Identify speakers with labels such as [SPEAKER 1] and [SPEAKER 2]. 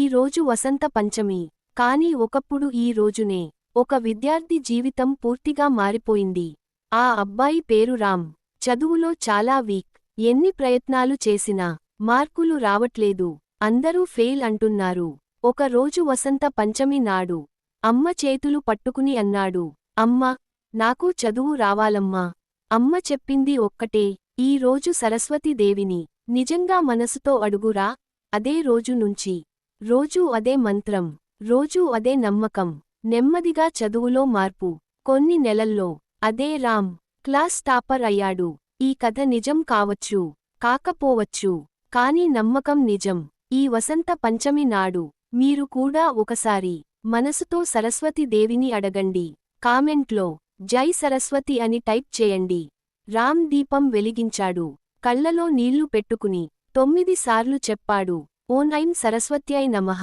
[SPEAKER 1] రోజు వసంత పంచమి. కాని ఒకప్పుడు ఈ రోజునే ఒక విద్యార్థి జీవితం పూర్తిగా మారిపోయింది. ఆ అబ్బాయి పేరు రామ్. చదువులో చాలా వీక్. ఎన్ని ప్రయత్నాలు చేసినా మార్కులు రావట్లేదు. అందరూ ఫెయిల్ అంటున్నారు. ఒక రోజు వసంత పంచమి నాడు అమ్మ చేతులు పట్టుకుని అన్నాడు, అమ్మా, నాకు చదువు రావాలమ్మా. అమ్మ చెప్పింది ఒక్కటే, ఈ రోజు సరస్వతీదేవిని నిజంగా మనసుతో అడుగురా. అదే రోజు నుంచి రోజూ అదే మంత్రం, రోజూ అదే నమ్మకం. నెమ్మదిగా చదువులో మార్పు. కొన్ని నెలల్లో అదే రామ్ క్లాస్ టాపర్ అయ్యాడు. ఈ కథ నిజం కావచ్చు, కాకపోవచ్చు, కానీ నమ్మకం నిజం. ఈ వసంత పంచమి నాడు మీరు కూడా ఒకసారి మనసుతో సరస్వతీదేవిని అడగండి. కామెంట్లో జై సరస్వతి అని టైప్ చేయండి. రామ్ దీపం వెలిగించాడు. కళ్లలో నీళ్లు పెట్టుకుని 9 సార్లు చెప్పాడు, ఓం ఐం సరస్వత్యై నమః.